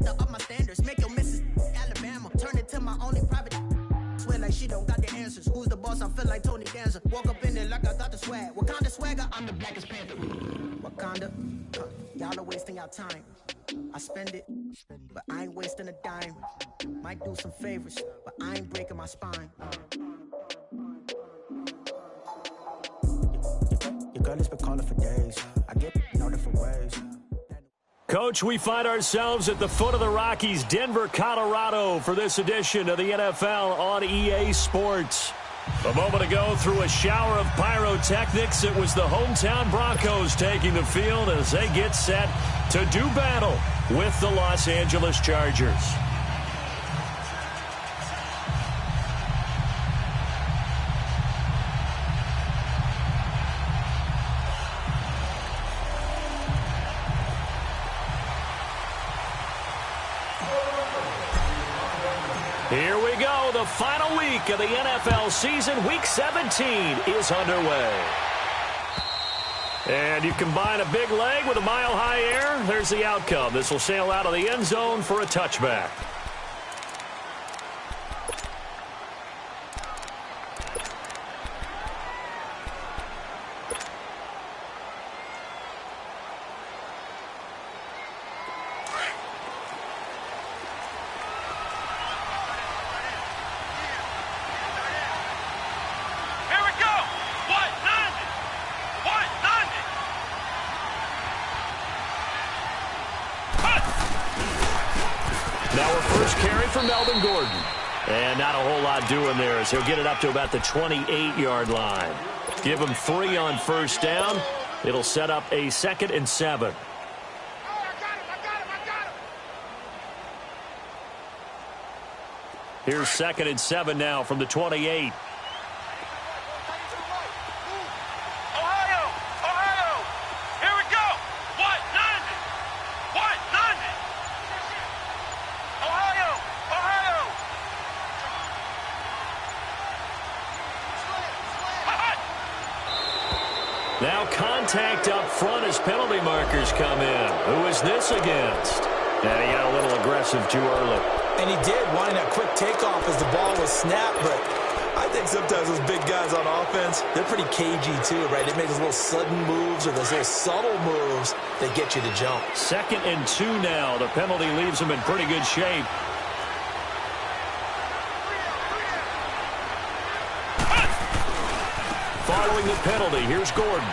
to up my standards. Make your missus Alabama. Turn it to my only private. Swear like she don't got the answers. Who's the boss? I feel like Tony Danza. Walk up in there like I got the swag. Wakanda swagger, I'm the blackest panther. Wakanda, y'all are wasting your time. I spend it, but I ain't wasting a dime. Might do some favors, but I ain't breaking my spine. Your girl has been calling for days. I get no different ways. Coach, we find ourselves at the foot of the Rockies, Denver, Colorado, for this edition of the NFL on EA Sports. A moment ago, through a shower of pyrotechnics, it was the hometown Broncos taking the field as they get set to do battle with the Los Angeles Chargers. Here we go. The final week of the NFL season. Week 17 is underway. And you combine a big leg with a mile-high air. There's the outcome. This will sail out of the end zone for a touchback. And not a whole lot doing there as he'll get it up to about the 28-yard line. Give him 3 on first down. It'll set up a 2nd and 7. Here's 2nd and 7 now from the 28. Now contact up front as penalty markers come in. Who is this against? And he got a little aggressive too early. And he did, wanting a quick takeoff as the ball was snapped. But I think sometimes those big guys on offense, they're pretty cagey too, right? They make those little sudden moves or those little subtle moves that get you to jump. 2nd and 2 now. The penalty leaves him in pretty good shape. Following the penalty, here's Gordon.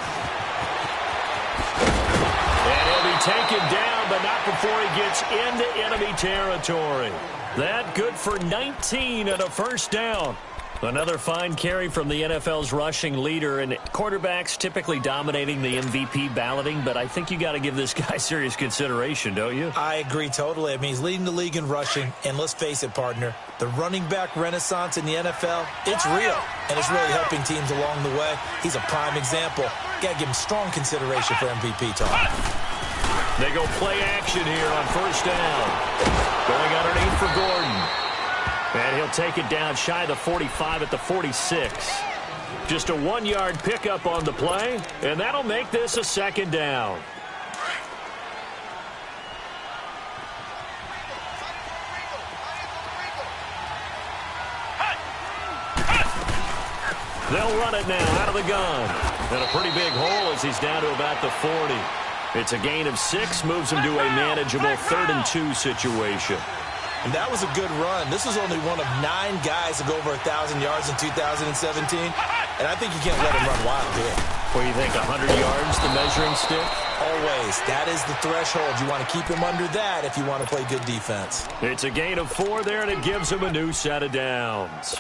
And he'll be taken down, but not before he gets into enemy territory. That good for 19 and a first down. Another fine carry from the NFL's rushing leader, and quarterbacks typically dominating the MVP balloting, but I think you got to give this guy serious consideration, don't you? I agree totally. I mean, he's leading the league in rushing, and let's face it, partner, the running back renaissance in the NFL, it's real, and it's really helping teams along the way. He's a prime example. Got to give him strong consideration for MVP talk. They go play action here on first down. Going underneath for Gordon. And he'll take it down shy of the 45 at the 46. Just a 1-yard pickup on the play, and that'll make this a 2nd down. They'll run it now out of the gun. And a pretty big hole as he's down to about the 40. It's a gain of 6, moves him to a manageable 3rd and 2 situation. And that was a good run. This was only one of 9 guys to go over 1,000 yards in 2017. And I think you can't let him run wild here. What do you think, 100 yards, the measuring stick? Always. That is the threshold. You want to keep him under that if you want to play good defense. It's a gain of 4 there, and it gives him a new set of downs.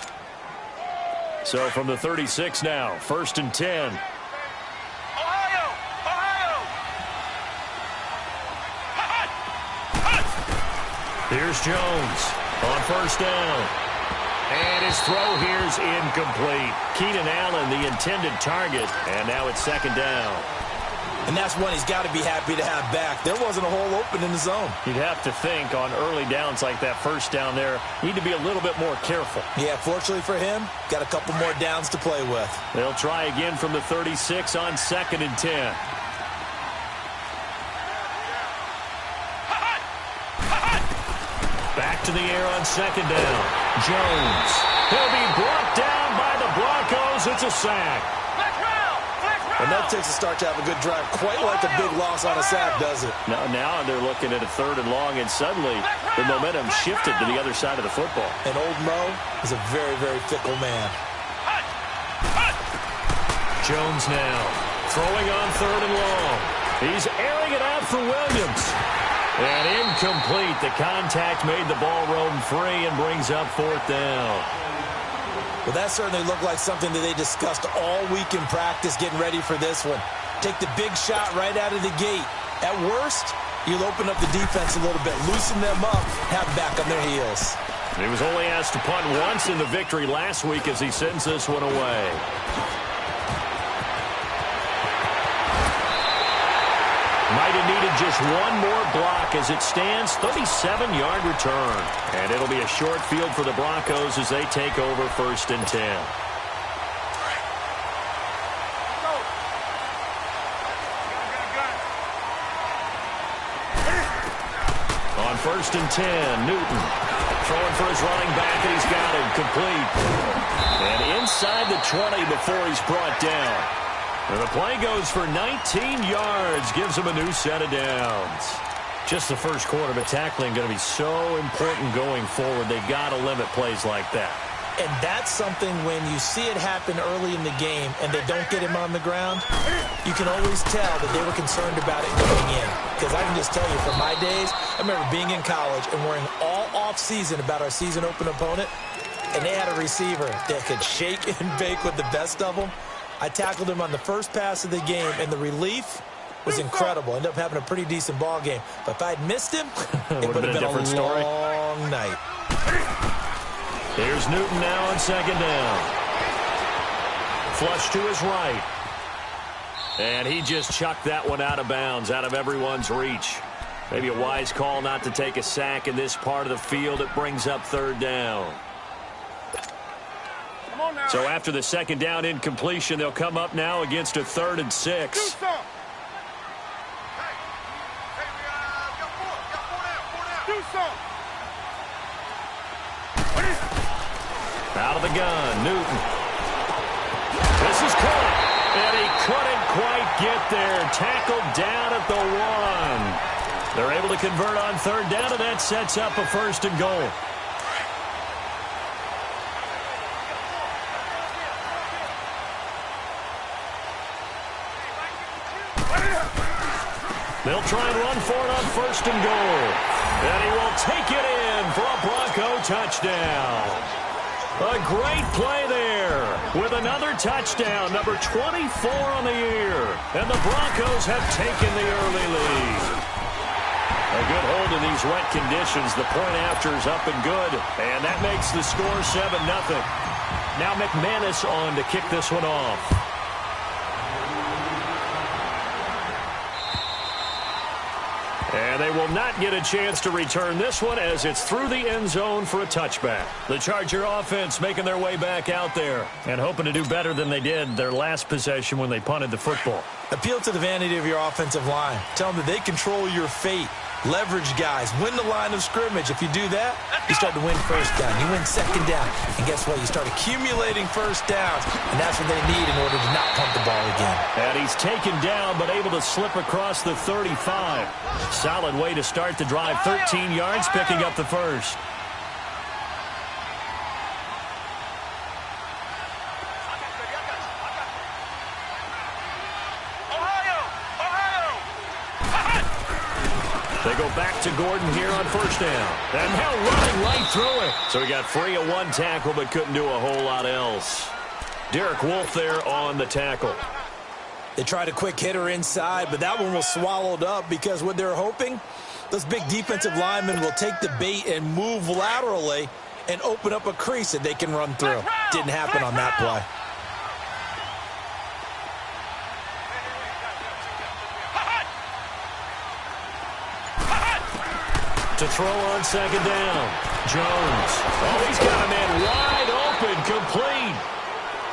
So from the 36 now, 1st and 10. Here's Jones on first down. And his throw here's incomplete. Keenan Allen, the intended target, and now it's 2nd down. And that's one he's got to be happy to have back. There wasn't a hole open in the zone. You'd have to think on early downs like that first down there, need to be a little bit more careful. Yeah, fortunately for him, got a couple more downs to play with. They'll try again from the 36 on 2nd and 10. Back to the air on second down. Jones. He'll be brought down by the Broncos. It's a sack. And that takes a start to have a good drive. Quite like a big loss on a sack, does it? Now they're looking at a 3rd and long, and suddenly the momentum shifted to the other side of the football. And old Mo is a very, very fickle man. Jones now throwing on 3rd and long. He's airing it out for Williams. And incomplete. The contact made the ball roam free and brings up 4th down. Well, that certainly looked like something that they discussed all week in practice getting ready for this one. Take the big shot right out of the gate. At worst, you'll open up the defense a little bit, loosen them up, have back on their heels. He was only asked to punt once in the victory last week as he sends this one away. Might have needed just one more block as it stands, 37-yard return. And it'll be a short field for the Broncos as they take over 1st and 10. On 1st and 10, Newton throwing for his running back, and he's got him complete. And inside the 20 before he's brought down. And the play goes for 19 yards, gives him a new set of downs. Just the first quarter, but tackling going to be so important going forward. They've got to limit plays like that. And that's something when you see it happen early in the game and they don't get him on the ground, you can always tell that they were concerned about it going in. Because I can just tell you, from my days, I remember being in college and worrying all off-season about our season open opponent, and they had a receiver that could shake and bake with the best of them. I tackled him on the first pass of the game, and the relief was incredible. Ended up having a pretty decent ball game. But if I'd missed him, it would have been a different story. Long night. Here's Newton now on 2nd down. Flush to his right. And he just chucked that one out of bounds, out of everyone's reach. Maybe a wise call not to take a sack in this part of the field. It brings up 3rd down. So after the 2nd down incompletion, they'll come up now against a 3rd and 6. Out of the gun, Newton. This is caught, and he couldn't quite get there. Tackled down at the 1. They're able to convert on 3rd down, and that sets up a 1st and goal. They'll try and run for it on 1st and goal. And he will take it in for a Bronco touchdown. A great play there with another touchdown, number 24 on the year. And the Broncos have taken the early lead. A good hold in these wet conditions. The point after is up and good. And that makes the score 7-0. Now McManus on to kick this one off. And they will not get a chance to return this one as it's through the end zone for a touchback. The Charger offense making their way back out there and hoping to do better than they did their last possession when they punted the football. Appeal to the vanity of your offensive line. Tell them that they control your fate. Leverage guys. Win the line of scrimmage. If you do that, you start to win 1st down. You win 2nd down. And guess what? You start accumulating 1st downs. And that's what they need in order to not punt the ball again. And he's taken down but able to slip across the 35. Solid way to start the drive. 13 yards, picking up the 1st. They go back to Gordon here on 1st down. And now running right through it. So he got free of one tackle but couldn't do a whole lot else. Derek Wolfe there on the tackle. They tried a quick hitter inside, but that one was swallowed up because what they're hoping, those big defensive linemen will take the bait and move laterally and open up a crease that they can run through. Didn't happen on that play. To throw on 2nd down. Jones. Oh, he's got a man wide open, complete.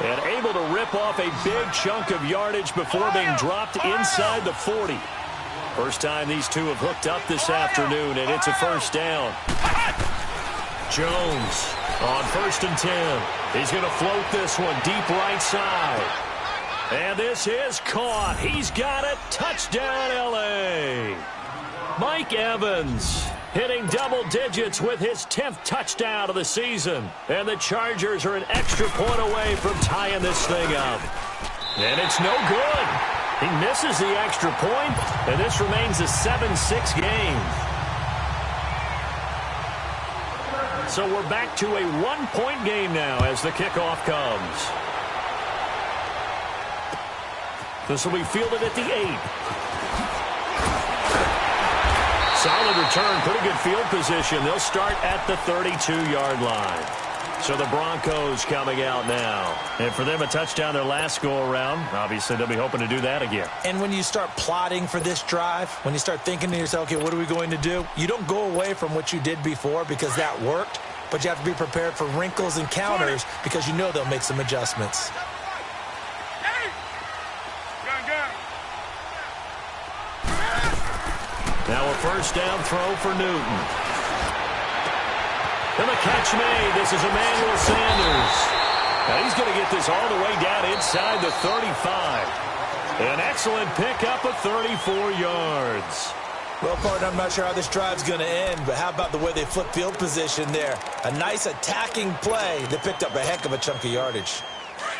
And able to rip off a big chunk of yardage before being dropped inside the 40. First time these two have hooked up this afternoon, and it's a first down. Jones on 1st and 10. He's going to float this one deep right side. And this is caught. He's got it. Touchdown, L.A. Mike Evans hitting double digits with his 10th touchdown of the season. And the Chargers are an extra point away from tying this thing up. And it's no good. He misses the extra point, and this remains a 7-6 game. So we're back to a 1-point game now as the kickoff comes. This will be fielded at the 8. Solid return, pretty good field position. They'll start at the 32-yard line. So the Broncos coming out now. And for them, a touchdown their last go-around. Obviously, they'll be hoping to do that again. And when you start plotting for this drive, when you start thinking to yourself, okay, what are we going to do? You don't go away from what you did before because that worked, but you have to be prepared for wrinkles and counters because you know they'll make some adjustments. Now a first down throw for Newton. And the catch made. This is Emmanuel Sanders. Now he's going to get this all the way down inside the 35. An excellent pickup of 34 yards. Well, partner, I'm not sure how this drive's going to end, but how about the way they flip field position there? A nice attacking play. They picked up a heck of a chunk of yardage.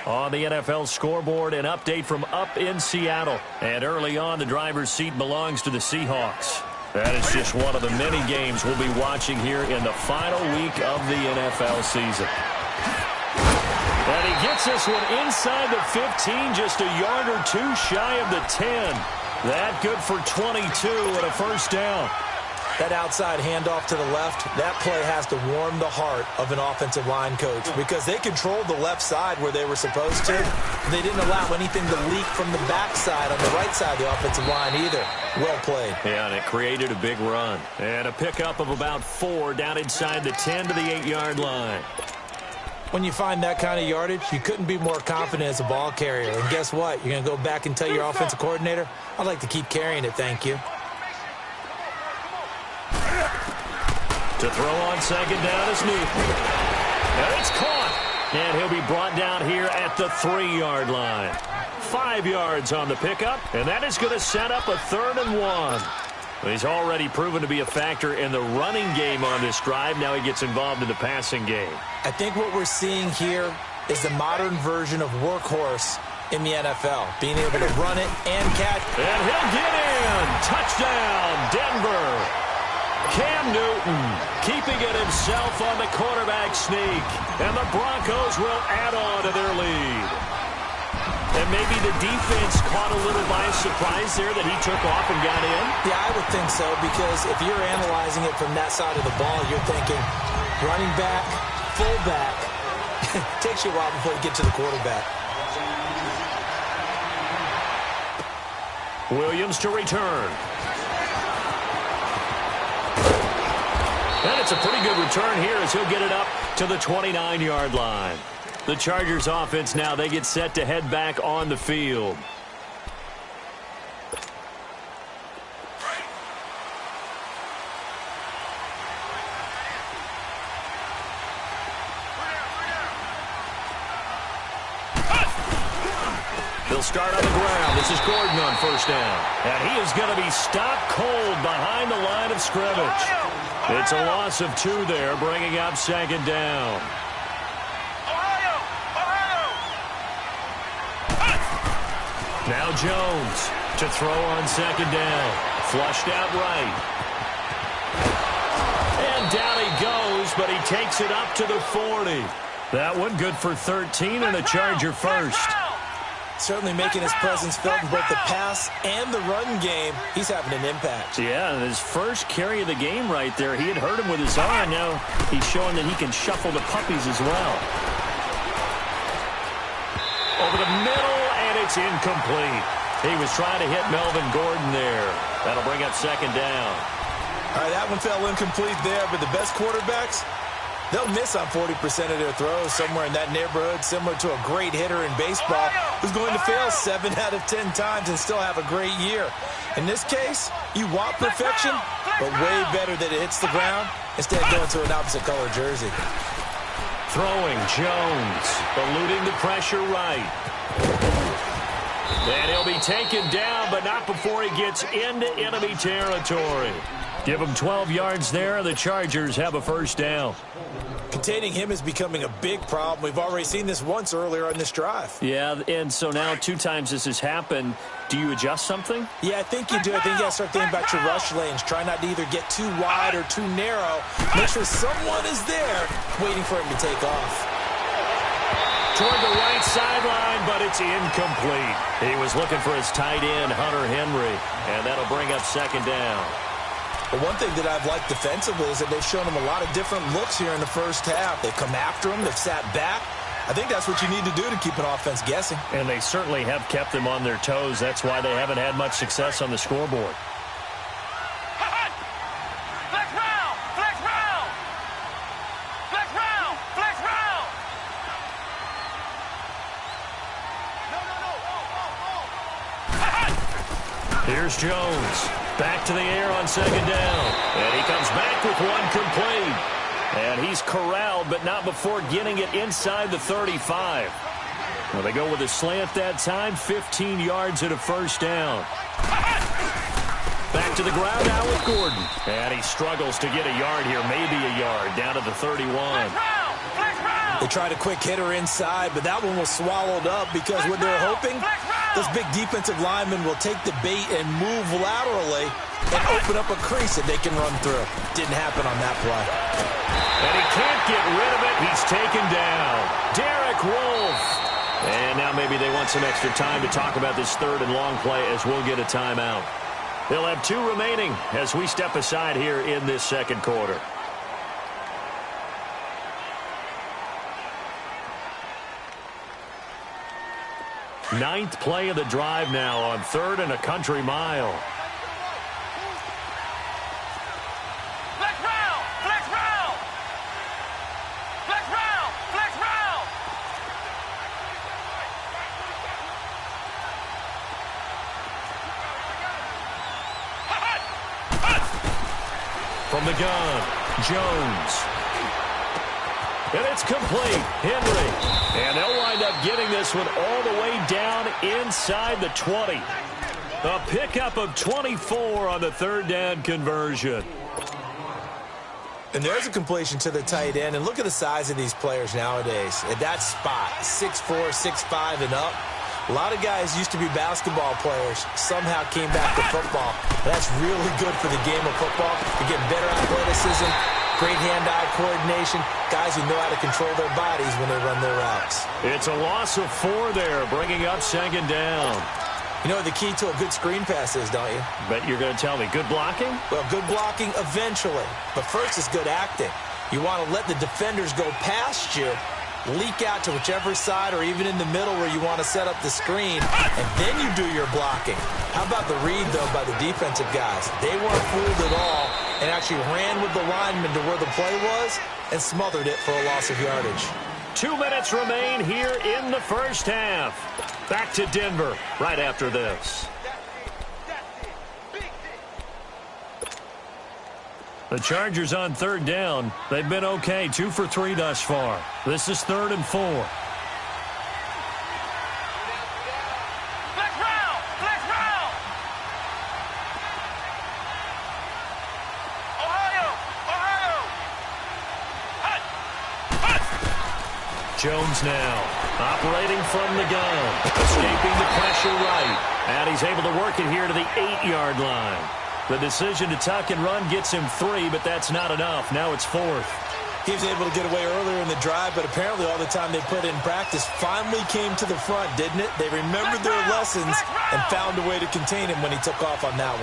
On the NFL scoreboard, an update from up in Seattle. And early on, the driver's seat belongs to the Seahawks. That is just one of the many games we'll be watching here in the final week of the NFL season. And he gets this one inside the 15, just a yard or two shy of the 10. That good for 22 and a first down. That outside handoff to the left, that play has to warm the heart of an offensive line coach because they controlled the left side where they were supposed to. They didn't allow anything to leak from the backside on the right side of the offensive line either. Well played. Yeah, and it created a big run. And a pickup of about 4 down inside the 10 to the 8-yard line. When you find that kind of yardage, you couldn't be more confident as a ball carrier. And guess what? You're going to go back and tell your offensive coordinator, I'd like to keep carrying it, thank you. To throw on second down is Newton. And it's caught. And he'll be brought down here at the 3-yard line. 5 yards on the pickup, and that is going to set up a 3rd and 1. He's already proven to be a factor in the running game on this drive. Now he gets involved in the passing game. I think what we're seeing here is the modern version of workhorse in the NFL, being able to run it and catch. And he'll get in. Touchdown, Denver. Cam Newton keeping it himself on the quarterback sneak. And the Broncos will add on to their lead. And maybe the defense caught a little by surprise there that he took off and got in? Yeah, I would think so, because if you're analyzing it from that side of the ball, you're thinking running back, fullback. Takes you a while before you get to the quarterback. Williams to return. And it's a pretty good return here as he'll get it up to the 29-yard line. The Chargers offense now, they get set to head back on the field. They'll start on the ground. This is Gordon on first down. And he is going to be stopped cold behind the line of scrimmage. It's a loss of 2 there, bringing up second down. Now Jones to throw on second down. Flushed out right. And down he goes, but he takes it up to the 40. That one good for 13 and a Charger first. Certainly making his presence felt in both the pass and the run game. He's having an impact. Yeah, his first carry of the game right there. He had hurt him with his arm. Now he's showing that he can shuffle the puppies as well. Over the middle, and it's incomplete. He was trying to hit Melvin Gordon there. That'll bring up second down. All right, that one fell incomplete there, but the best quarterbacks, They'll miss on 40% of their throws, somewhere in that neighborhood, similar to a great hitter in baseball who's going to fail 7 out of 10 times and still have a great year. In this case, you want perfection, but way better that it hits the ground instead of going to an opposite color jersey. Throwing, Jones, eluding the pressure right. And he'll be taken down, but not before he gets into enemy territory. Give him 12 yards there, and the Chargers have a first down. Containing him is becoming a big problem. We've already seen this once earlier on this drive. Yeah, and so now 2 times this has happened. Do you adjust something? Yeah, I think you do. I think you got to start thinking about your rush lanes. Try not to either get too wide or too narrow. Make sure someone is there waiting for him to take off. Toward the right sideline, but it's incomplete. He was looking for his tight end, Hunter Henry, and that'll bring up second down. But one thing that I've liked defensively is that they've shown him a lot of different looks here in the first half. They've come after him. They've sat back. I think that's what you need to do to keep an offense guessing. And they certainly have kept them on their toes. That's why they haven't had much success on the scoreboard. Here's Jones. Back to the air on second down. And he comes back with one complete. And he's corralled, but not before getting it inside the 35. Well, they go with a slant that time, 15 yards and a first down. Back to the ground now with Gordon. And he struggles to get a yard here, maybe a yard, down to the 31. They tried a quick hitter inside, but that one was swallowed up because what they're hoping, those big defensive linemen will take the bait and move laterally and open up a crease that they can run through. Didn't happen on that play. And he can't get rid of it. He's taken down. Derek Wolfe. And now maybe they want some extra time to talk about this third and long play as we'll get a timeout. They'll have 2 remaining as we step aside here in this second quarter. Ninth play of the drive now on 3rd and a country mile. Flex round! Flex round! Flex round! Flex round! From the gun, Jones. And it's complete. Henry. And they'll wind up getting this one all the way down inside the 20. A pickup of 24 on the 3rd down conversion. And there's a completion to the tight end. And look at the size of these players nowadays. At that spot, 6'4", 6'5", and up. A lot of guys used to be basketball players, somehow came back to football. That's really good for the game of football. You're getting better athleticism, great hand-eye coordination, guys who know how to control their bodies when they run their routes. It's a loss of 4 there, bringing up second down. You know what the key to a good screen pass is, don't you? Bet you're going to tell me. Good blocking? Well, good blocking eventually. But first is good acting. You want to let the defenders go past you, leak out to whichever side or even in the middle where you want to set up the screen, and then you do your blocking. How about the read, though, by the defensive guys? They weren't fooled at all and actually ran with the lineman to where the play was and smothered it for a loss of yardage. 2 minutes remain here in the first half. Back to Denver right after this. The Chargers on 3rd down. They've been okay, 2 for 3 thus far. This is 3rd and 4. Flex round! Flex round! Ohio! Ohio! Hut! Hut! Jones now operating from the gun, escaping the pressure right. And he's able to work it here to the 8-yard line. The decision to tuck and run gets him 3, but that's not enough. Now it's 4th. He was able to get away earlier in the drive, but apparently all the time they put in practice finally came to the front, didn't it? They remembered their lessons and found a way to contain him when he took off on that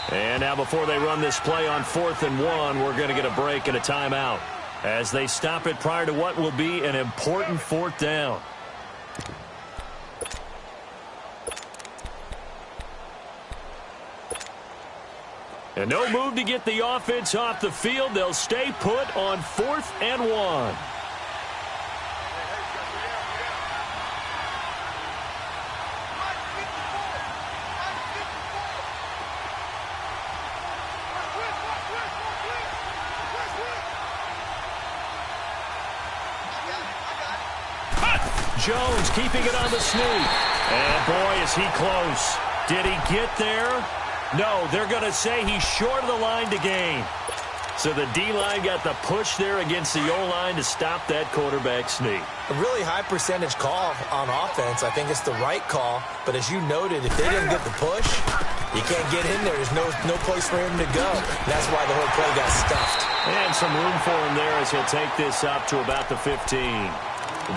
one. And now before they run this play on 4th and 1, we're going to get a break and a timeout as they stop it prior to what will be an important 4th down. And no move to get the offense off the field. They'll stay put on 4th and 1. Jones keeping it on the sneak. And boy, is he close. Did he get there? No, they're going to say he's short of the line to gain. So the D-line got the push there against the O-line to stop that quarterback sneak. A really high percentage call on offense. I think it's the right call. But as you noted, if they didn't get the push, you can't get in there. There's no place for him to go. That's why the whole play got stuffed. And some room for him there as he'll take this up to about the 15.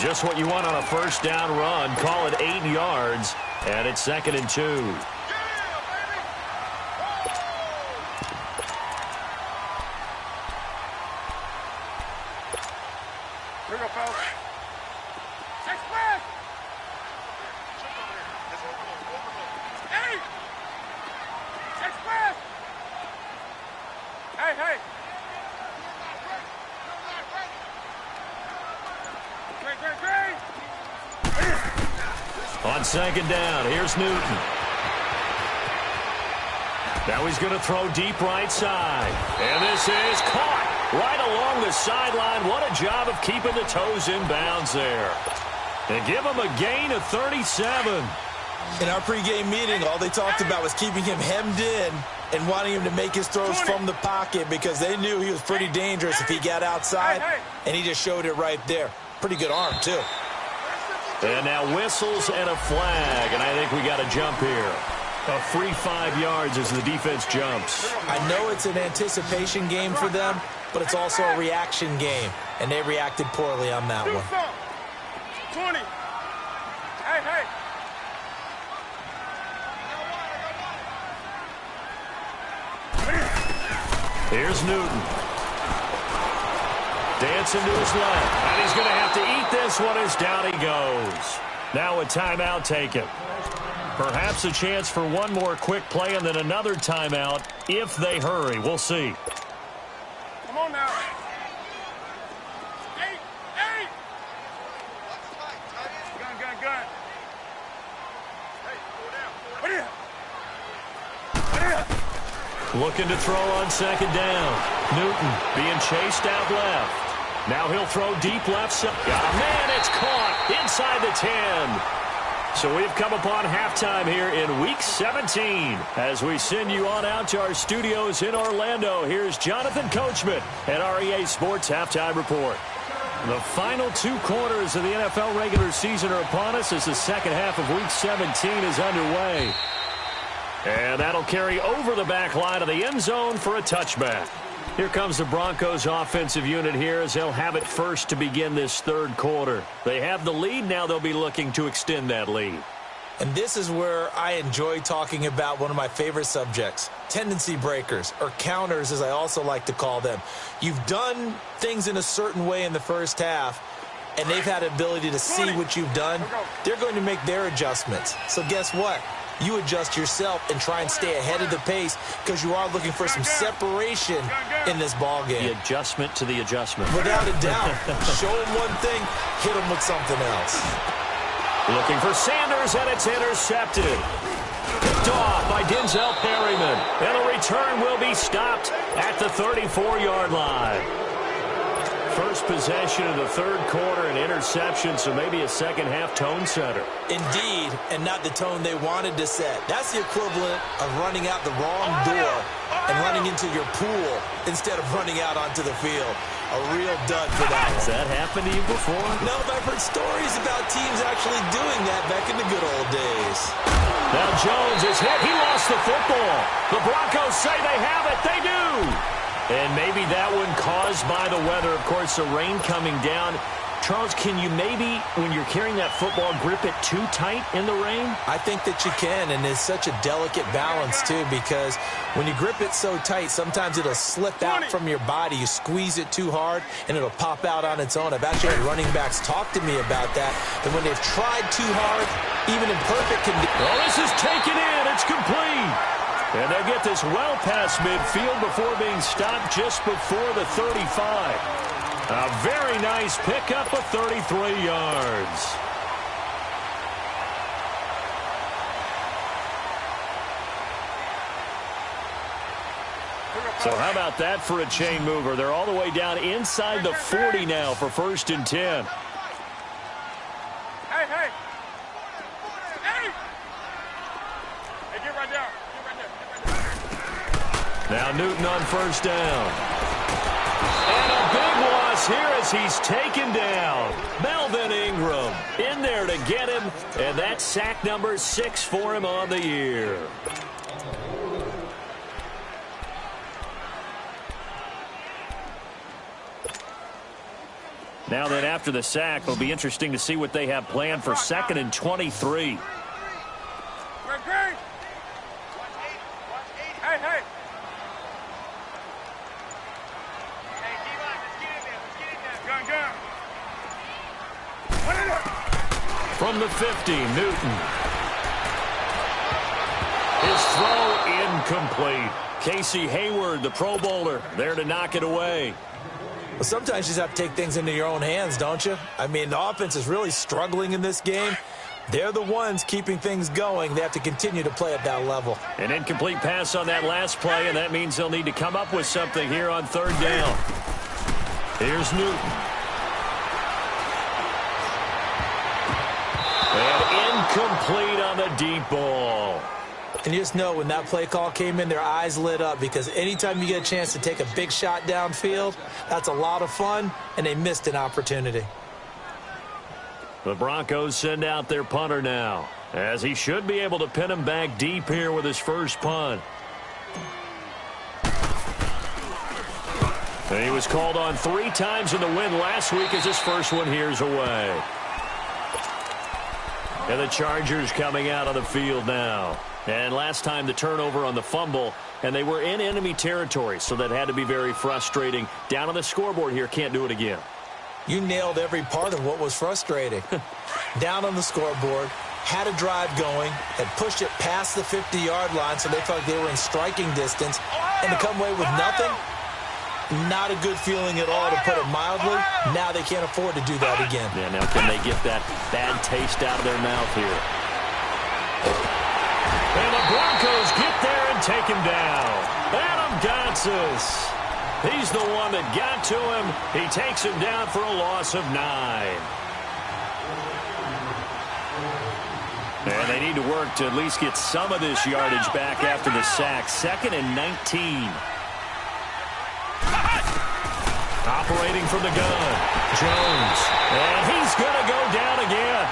Just what you want on a first down run. Call it 8 yards, and it's 2nd and 2. Here we go, fellas. Express! Hey! Express! Hey! On 2nd down, here's Newton. Now he's going to throw deep right side. And this is caught right along the sideline. What a job of keeping the toes in bounds there. And give him a gain of 37. In our pregame meeting, all they talked about was keeping him hemmed in and wanting him to make his throws from the pocket because they knew he was pretty dangerous if he got outside, and he just showed it right there. Pretty good arm, too. And now whistles and a flag, and I think we got a jump here. A free 5 yards as the defense jumps. I know it's an anticipation game for them, but it's also a reaction game, and they reacted poorly on that one. 20. Hey. Here's Newton. Dancing to his left. And he's going to have to eat this one as down he goes. Now a timeout taken. Perhaps a chance for one more quick play and then another timeout if they hurry. We'll see. Come on now. 8. Gun. Hey, go down. Looking to throw on 2nd down. Newton being chased out left. Now he'll throw deep left side. Got a man, it's caught inside the 10. So we've come upon halftime here in Week 17. As we send you on out to our studios in Orlando, here's Jonathan Coachman at REA Sports Halftime Report. The final 2 quarters of the NFL regular season are upon us as the second half of Week 17 is underway. And that'll carry over the back line of the end zone for a touchback. Here comes the Broncos offensive unit here as they'll have it first to begin this 3rd quarter. They have the lead. Now they'll be looking to extend that lead. And this is where I enjoy talking about one of my favorite subjects, tendency breakers, or counters as I also like to call them. You've done things in a certain way in the first half, and they've had the ability to see what you've done. They're going to make their adjustments. So guess what? You adjust yourself and try and stay ahead of the pace because you are looking for some separation in this ball game. The adjustment to the adjustment. Without a doubt. Show them one thing, hit them with something else. Looking for Sanders, and it's intercepted. Picked off by Denzel Perryman. And a return will be stopped at the 34-yard line. First possession of the 3rd quarter, an interception, so maybe a second-half tone setter. Indeed, and not the tone they wanted to set. That's the equivalent of running out the wrong door and running into your pool instead of running out onto the field. A real dud for that one. Has that happened to you before? No, but I've heard stories about teams actually doing that back in the good old days. Now Jones is hit. He lost the football. The Broncos say they have it. They do. And maybe that one caused by the weather. Of course, the rain coming down. Charles, can you maybe, when you're carrying that football, grip it too tight in the rain? I think that you can, and it's such a delicate balance, too, because when you grip it so tight, sometimes it'll slip out from your body. You squeeze it too hard, and it'll pop out on its own. I've actually had running backs talk to me about that, and when they've tried too hard, even in perfect conditions. Well, this is taken in. It's complete. And they'll get this well past midfield before being stopped just before the 35. A very nice pickup of 33 yards. So how about that for a chain mover? They're all the way down inside the 40 now for 1st and 10. Hey, hey. Hey. Hey, get right down. Get right there. Now Newton on 1st down. And a big loss here as he's taken down. Melvin Ingram in there to get him. And that's sack number 6 for him on the year. Now then, after the sack, it'll be interesting to see what they have planned for 2nd and 23. Hey, hey. Gun. From the 50, Newton. His throw incomplete. Casey Hayward, the Pro Bowler, there to knock it away. Well, sometimes you just have to take things into your own hands, don't you? I mean, the offense is really struggling in this game. They're the ones keeping things going. They have to continue to play at that level. An incomplete pass on that last play, and that means they'll need to come up with something here on 3rd down. Here's Newton. And incomplete on the deep ball. And you just know when that play call came in, their eyes lit up, because anytime you get a chance to take a big shot downfield, that's a lot of fun, and they missed an opportunity. The Broncos send out their punter now, as he should be able to pin him back deep here with his first punt. And he was called on 3 times in the win last week as his first one here's away. And the Chargers coming out on the field now. And last time the turnover on the fumble, and they were in enemy territory, so that had to be very frustrating. Down on the scoreboard here, can't do it again. You nailed every part of what was frustrating. Down on the scoreboard, had a drive going, had pushed it past the 50-yard line so they felt like they were in striking distance, and to come away with nothing, not a good feeling at all, to put it mildly. Now they can't afford to do that again. Yeah, now can they get that bad taste out of their mouth here? And the Broncos get there and take him down. Adam Gotsis. He's the one that got to him. He takes him down for a loss of 9. And they need to work to at least get some of this yardage back after the sack. 2nd and 19. Operating from the gun, Jones. And he's going to go down again.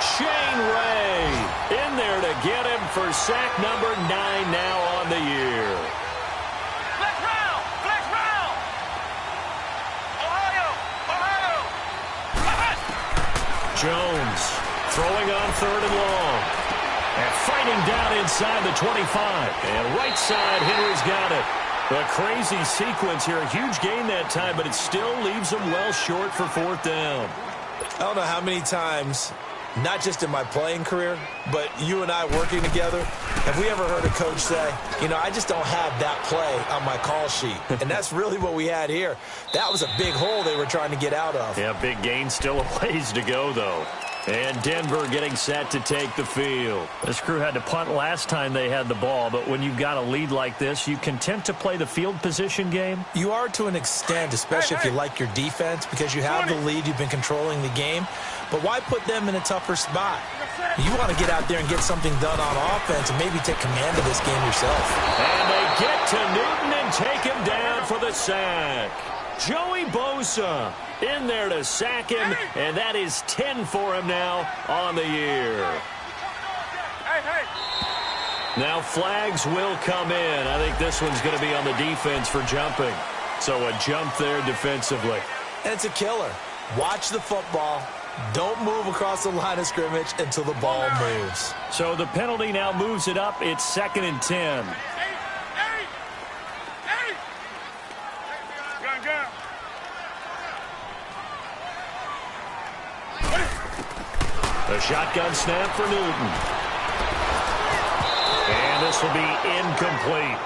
Shane Ray in there to get him for sack number 9 now on the year. Flex round. Ohio. Jones throwing on 3rd and long. And fighting down inside the 25. And right side, Henry's got it. A crazy sequence here. A huge gain that time, but it still leaves them well short for 4th down. I don't know how many times, not just in my playing career, but you and I working together, have we ever heard a coach say, you know, I just don't have that play on my call sheet. And that's really what we had here. That was a big hole they were trying to get out of. Yeah, big gain, still a ways to go, though. And Denver getting set to take the field. This crew had to punt last time they had the ball, but when you've got a lead like this, you content to play the field position game? You are to an extent, especially if you like your defense, because you have the lead, you've been controlling the game. But why put them in a tougher spot? You want to get out there and get something done on offense and maybe take command of this game yourself. And they get to Newton and take him down for the sack. Joey Bosa in there to sack him, and that is 10 for him now on the year. Now flags will come in. I think this one's going to be on the defense for jumping. So a jump there defensively. And it's a killer. Watch the football. Don't move across the line of scrimmage until the ball moves. So the penalty now moves it up. It's 2nd and 10. A shotgun snap for Newton. And And this will be incomplete.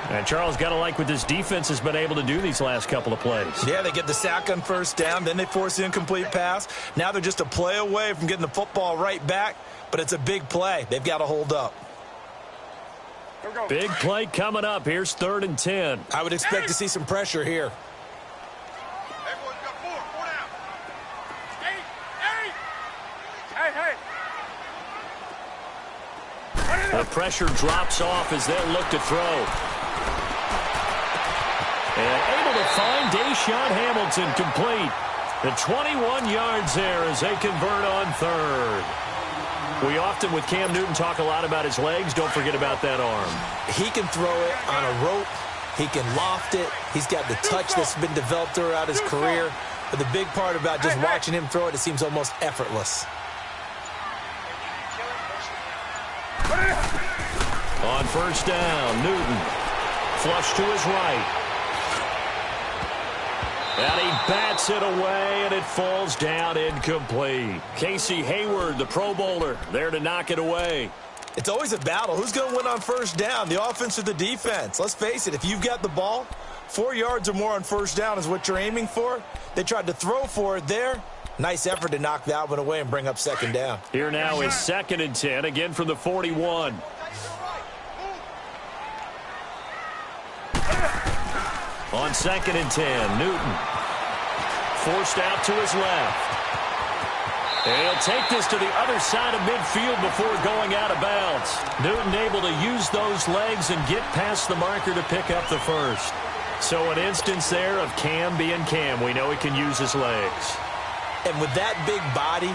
And Charles, got to like what this defense has been able to do these last couple of plays. Yeah, they get the sack on first down, then they force the incomplete pass. Now they're just a play away from getting the football right back, but it's a big play. They've got to hold up. Big play coming up. Here's 3rd and 10. I would expect to see some pressure here. The pressure drops off as they look to throw. And able to find Deshaun Hamilton complete. The 21 yards there as they convert on 3rd. We often, with Cam Newton, talk a lot about his legs. Don't forget about that arm. He can throw it on a rope. He can loft it. He's got the touch that's been developed throughout his career. But the big part about just watching him throw it, it seems almost effortless. On first down, Newton. Flush to his right. And he bats it away, and it falls down incomplete. Casey Hayward, the Pro Bowler, there to knock it away. It's always a battle. Who's going to win on first down, the offense or the defense? Let's face it, if you've got the ball, 4 yards or more on first down is what you're aiming for. They tried to throw for it there. Nice effort to knock that one away and bring up 2nd down. Here now is 2nd and 10, again from the 41. On 2nd and 10, Newton. Forced out to his left. And he'll take this to the other side of midfield before going out of bounds. Newton able to use those legs and get past the marker to pick up the first. So an instance there of Cam being Cam. We know he can use his legs. And with that big body,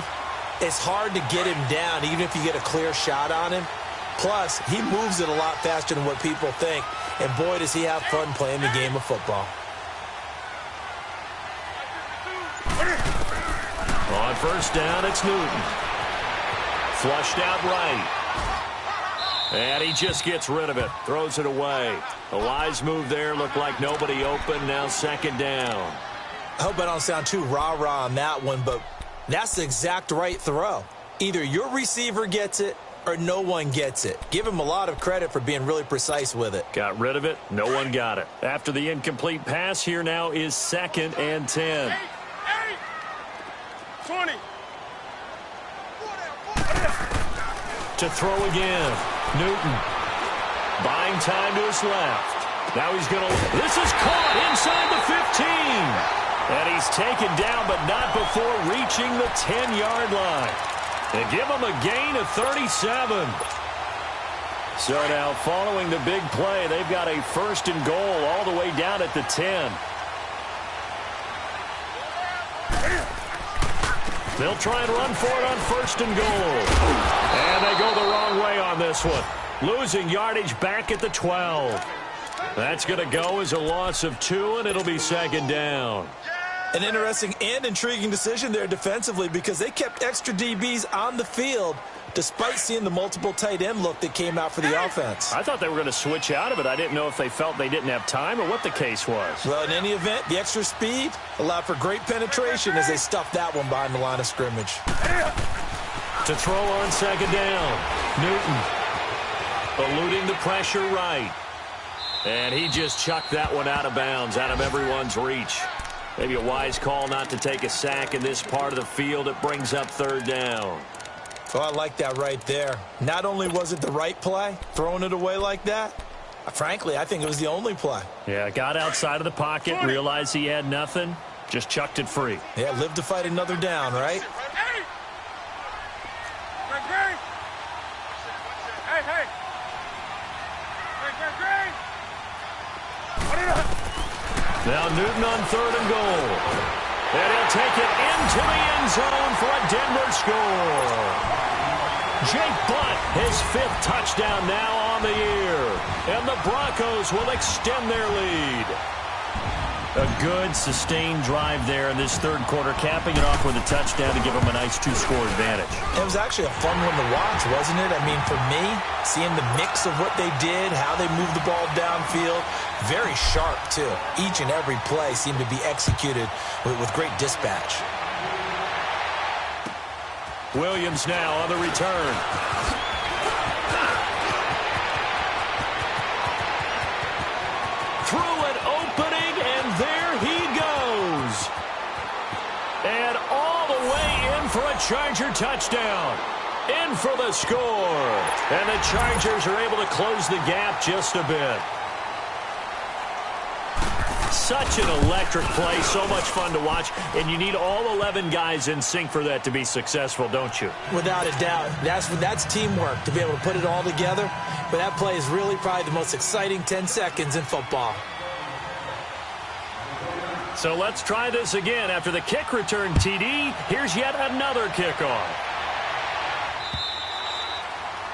it's hard to get him down, even if you get a clear shot on him. Plus, he moves it a lot faster than what people think. And boy, does he have fun playing the game of football. On first down, it's Newton. Flushed out right. And he just gets rid of it. Throws it away. A wise move there. Looked like nobody open. Now 2nd down. I hope I don't sound too rah-rah on that one, but that's the exact right throw. Either your receiver gets it or no one gets it. Give him a lot of credit for being really precise with it. Got rid of it. No one got it. After the incomplete pass, here now is 2nd and 10. 20. To throw again. Newton. Buying time to his left. Now he's going to... This is caught inside the 15. And he's taken down, but not before reaching the 10-yard line. They give him a gain of 37. So now, following the big play, they've got a 1st and goal all the way down at the 10. They'll try and run for it on 1st and goal. And they go the wrong way on this one. Losing yardage back at the 12. That's going to go as a loss of 2, and it'll be 2nd down. An interesting and intriguing decision there defensively because they kept extra DBs on the field despite seeing the multiple tight end look that came out for the offense. I thought they were going to switch out of it. I didn't know if they felt they didn't have time or what the case was. Well, in any event, the extra speed allowed for great penetration as they stuffed that one behind the line of scrimmage. To throw on 2nd down, Newton eluding the pressure right. And he just chucked that one out of bounds, out of everyone's reach. Maybe a wise call not to take a sack in this part of the field. It brings up 3rd down. Oh, I like that right there. Not only was it the right play, throwing it away like that, frankly, I think it was the only play. Yeah, got outside of the pocket, realized he had nothing, just chucked it free. Yeah, live to fight another down, right? Now Newton on 3rd and goal. And he'll take it into the end zone for a Denver score. Jake Butt, his 5th touchdown now on the year. And the Broncos will extend their lead. A good, sustained drive there in this 3rd quarter, capping it off with a touchdown to give them a nice 2-score advantage. It was actually a fun one to watch, wasn't it? I mean, for me, seeing the mix of what they did, how they moved the ball downfield, very sharp, too. Each and every play seemed to be executed with great dispatch. Williams now on the return. A Charger touchdown. In for the score. And the Chargers are able to close the gap just a bit. Such an electric play, so much fun to watch, and you need all 11 guys in sync for that to be successful, don't you? Without a doubt. That's teamwork, to be able to put it all together. But that play is really probably the most exciting 10 seconds in football. So let's try this again. After the kick return TD, here's yet another kickoff.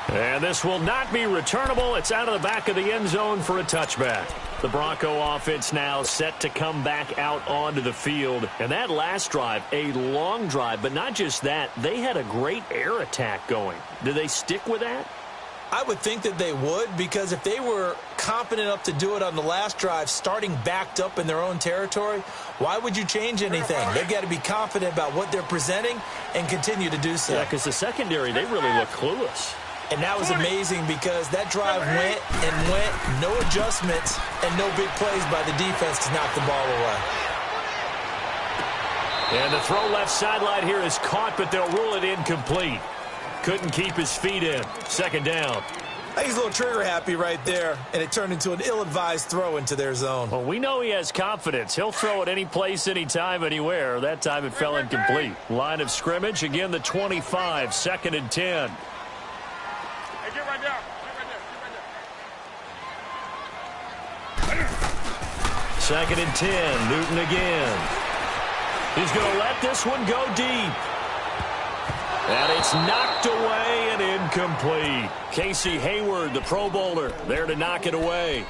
And this will not be returnable. It's out of the back of the end zone for a touchback. The Bronco offense now set to come back out onto the field. And that last drive, a long drive, but not just that, they had a great air attack going. Do they stick with that? I would think that they would, because if they were confident enough to do it on the last drive, starting backed up in their own territory, why would you change anything? They've got to be confident about what they're presenting and continue to do so. Yeah, because the secondary, they really look clueless. And that was amazing because that drive went and went, no adjustments, and no big plays by the defense to knock the ball away. And the throw left sideline here is caught, but they'll rule it incomplete. Couldn't keep his feet in. Second down. I think he's a little trigger happy right there, and it turned into an ill-advised throw into their zone. Well, we know he has confidence. He'll throw it any place, anytime, anywhere. That time it fell incomplete. Line of scrimmage, again the 25, 2nd and 10. Get right there. Get right there. 2nd and 10. Newton again. He's going to let this one go deep. And it's knocked away and incomplete. Casey Hayward, the Pro Bowler, there to knock it away.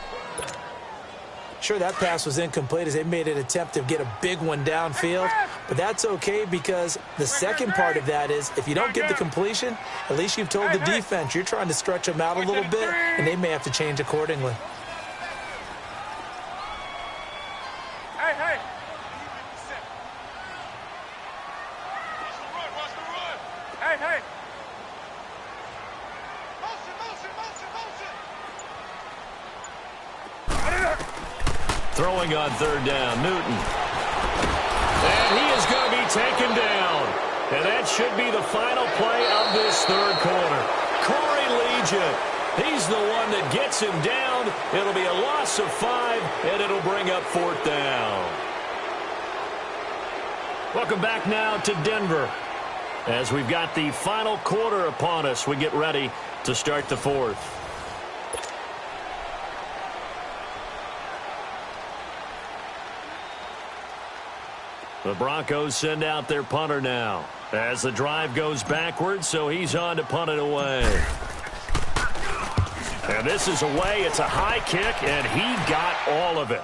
Sure, that pass was incomplete as they made an attempt to get a big one downfield. But that's okay because the second part of that is if you don't get the completion, at least you've told the defense you're trying to stretch them out a little bit, and they may have to change accordingly. Hey. Hey. Throwing on 3rd down, Newton. And he is going to be taken down. And that should be the final play of this 3rd quarter. Corey Legion, he's the one that gets him down. It'll be a loss of 5, and it'll bring up 4th down. Welcome back now to Denver. As we've got the final quarter upon us, we get ready to start the 4th. The Broncos send out their punter now as the drive goes backwards, so he's on to punt it away. And this is away. It's a high kick, and he got all of it.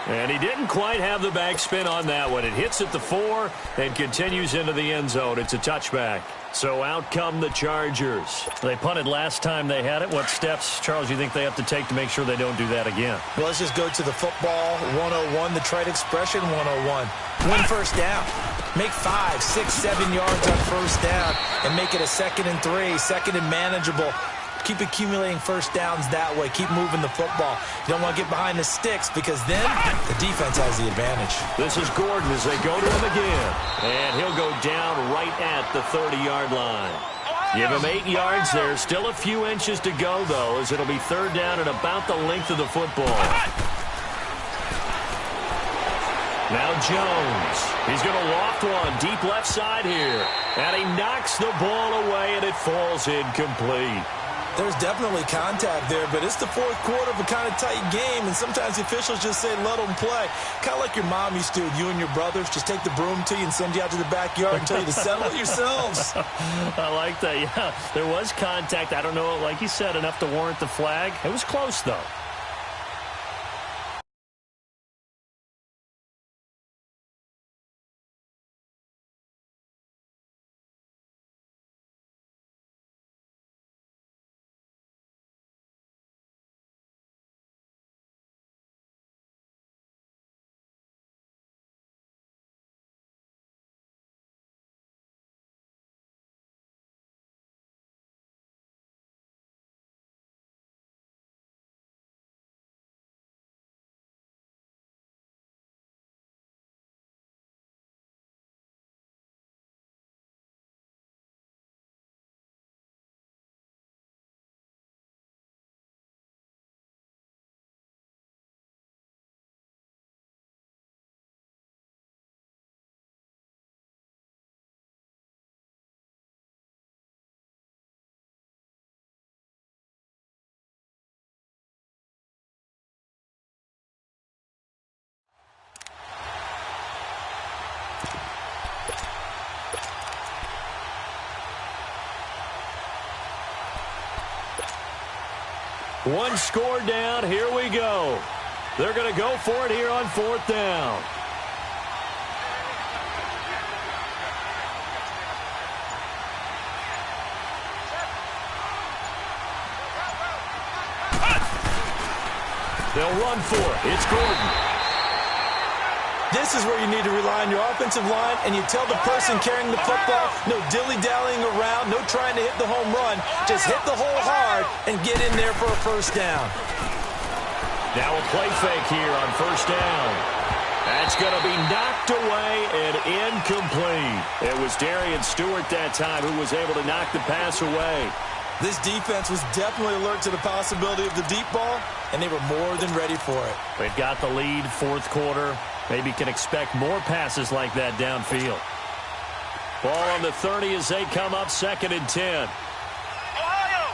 And he didn't quite have the backspin on that one. It hits at the 4 and continues into the end zone. It's a touchback. So out come the Chargers. They punted last time they had it. What steps, Charles, you think they have to take to make sure they don't do that again? Well, let's just go to the football 101, the trite expression 101. Win first down. Make 5, 6, 7 yards on first down and make it a 2nd and 3, 2nd and manageable. Keep accumulating first downs that way. Keep moving the football. You don't want to get behind the sticks because then the defense has the advantage. This is Gordon as they go to him again. And he'll go down right at the 30-yard line. Give him 8 yards there. Still a few inches to go, though, as it'll be 3rd down and about the length of the football. Now Jones. He's going to loft one deep left side here. And he knocks the ball away, and it falls incomplete. There's definitely contact there, but it's the 4th quarter of a kind of tight game, and sometimes the officials just say let them play. Kind of like your mom used to, you and your brothers, just take the broom to you and send you out to the backyard and tell you to settle it yourselves. I like that, yeah. There was contact. I don't know, like you said, enough to warrant the flag. It was close, though. One score down. Here we go. They're going to go for it here on 4th down. They'll run for it. It's Gordon. This is where you need to rely on your offensive line, and you tell the person carrying the football, no dilly-dallying around, no trying to hit the home run. Just hit the hole hard and get in there for a 1st down. Now a play fake here on 1st down. That's going to be knocked away and incomplete. It was Darian Stewart that time who was able to knock the pass away. This defense was definitely alert to the possibility of the deep ball, and they were more than ready for it. They've got the lead, 4th quarter. Maybe can expect more passes like that downfield. Ball on the 30 as they come up 2nd and 10. Ohio!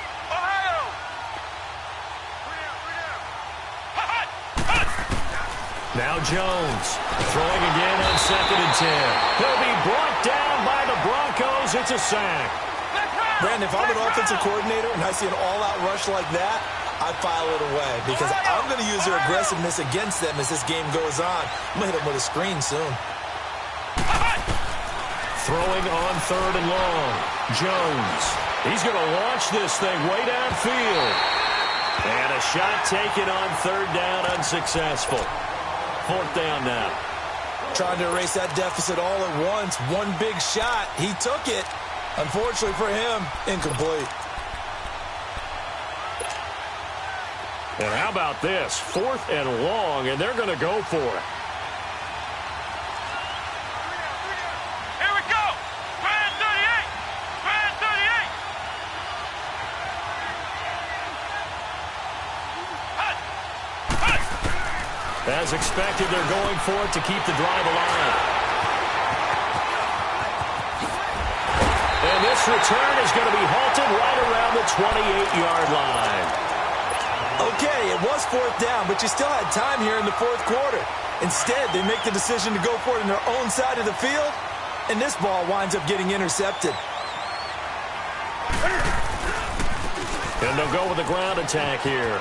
Now Jones throwing again on 2nd and 10. He'll be brought down by the Broncos. It's a sack. Brandon, if I'm an offensive coordinator and I see an all-out rush like that, I file it away because I'm going to use their aggressiveness against them as this game goes on. I'm going to hit them with a screen soon. Throwing on 3rd and long. Jones. He's going to launch this thing way downfield. And a shot taken on 3rd down, unsuccessful. 4th down now. Trying to erase that deficit all at once. One big shot. He took it. Unfortunately for him, incomplete. And how about this? 4th and long, and they're going to go for it. Here we go! Brand 38! Brand 38! As expected, they're going for it to keep the drive alive. And this return is going to be halted right around the 28-yard line. Okay, it was 4th down, but you still had time here in the 4th quarter. Instead, they make the decision to go for it on their own side of the field, and this ball winds up getting intercepted. And they'll go with the ground attack here.